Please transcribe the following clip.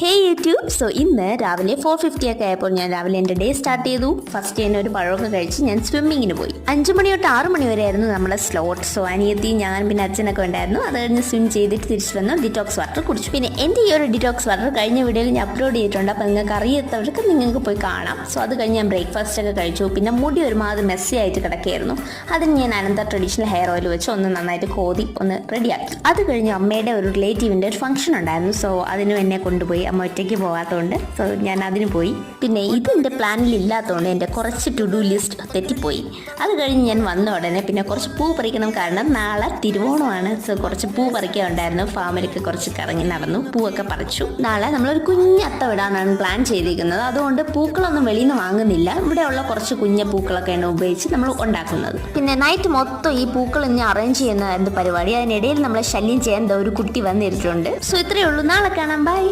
ഹേ YouTube. So ഇന്ന് രാവിലെ 4:50 ഒക്കെ ആയപ്പോൾ ഞാൻ രാവിലെ എൻ്റെ ഡേ സ്റ്റാർട്ട് ചെയ്തു. ഫസ്റ്റ് തന്നെ ഒരു പഴമൊക്കെ കഴിച്ച് ഞാൻ സ്വിമ്മിങ്ങിന് പോയി. 5 മണി തൊട്ട് 6 മണി വരെ ആയിരുന്നു നമ്മുടെ സ്ലോട്ട്. സോ അനിയത്തി ഞാൻ പിന്നെ അച്ഛനൊക്കെ ഉണ്ടായിരുന്നു. അത് കഴിഞ്ഞ് സ്വിം ചെയ്തിട്ട് തിരിച്ചു വന്നു ഡിറ്റോക്സ് വാട്ടർ കുടിച്ചു. പിന്നെ എൻ്റെ ഈ ഒരു ഡിറ്റോക്സ് വാട്ടർ കഴിഞ്ഞ വീഡിയോയിൽ ഞാൻ അപ്ലോഡ് ചെയ്തിട്ടുണ്ട്. അപ്പോൾ നിങ്ങൾക്ക് അറിയാത്തവർക്ക് നിങ്ങൾക്ക് പോയി കാണാം. സോ അത് കഴിഞ്ഞ് ഞാൻ ബ്രേക്ക്ഫാസ്റ്റ് ഒക്കെ കഴിച്ചു. പിന്നെ മുടി ഒരുമാതിരി മെസ്സി ആയിട്ട് കിടക്കുകയായിരുന്നു. അതിന് ഞാൻ അനന്ത ട്രഡീഷണൽ ഹെയർ ഓയിൽ വെച്ച് ഒന്ന് നന്നായിട്ട് കോതി ഒന്ന് റെഡിയാക്കി. അത് കഴിഞ്ഞ് അമ്മയുടെ ഒരു റിലേറ്റീവിൻ്റെ ഒരു ഫംഗ്ഷൻ ഉണ്ടായിരുന്നു. സോ അതിനും എന്നെ കൊണ്ടുപോയി. അമ്മ ഒറ്റയ്ക്ക് പോകാത്തതുകൊണ്ട് സോ ഞാൻ അതിന് പോയി. പിന്നെ ഇത് എൻ്റെ പ്ലാനിൽ ഇല്ലാത്തതുകൊണ്ട് എൻ്റെ കുറച്ച് ടു ഡു ലിസ്റ്റ് തെറ്റിപ്പോയി. അത് കഴിഞ്ഞ് ഞാൻ വന്ന ഉടനെ പിന്നെ കുറച്ച് പൂ പറിക്കണം. കാരണം നാളെ തിരുവോണമാണ്. സോ കുറച്ച് പൂ പറിക്കാൻ ഉണ്ടായിരുന്നു. ഫാമിലൊക്കെ കുറച്ച് കറങ്ങി നടന്നു, പൂവൊക്കെ പറിച്ചു. നാളെ നമ്മളൊരു കുഞ്ഞ് അത്തം ഇടാനാണ് പ്ലാൻ ചെയ്തിരിക്കുന്നത്. അതുകൊണ്ട് പൂക്കളൊന്നും വെളിയിൽ നിന്ന് വാങ്ങുന്നില്ല. ഇവിടെയുള്ള കുറച്ച് കുഞ്ഞ പൂക്കളൊക്കെയാണ് ഉപയോഗിച്ച് നമ്മൾ ഉണ്ടാക്കുന്നത്. പിന്നെ നൈറ്റ് മൊത്തം ഈ പൂക്കൾ ഇനി അറേഞ്ച് ചെയ്യുന്ന എന്ത് പരിപാടി. അതിനിടയിൽ നമ്മളെ ശല്യം ചെയ്യാൻ ഒരു കുട്ടി വന്നിട്ടുണ്ട്. സോ ഇത്രയേ ഉള്ളൂ. നാളെ കാണാം. ബൈ.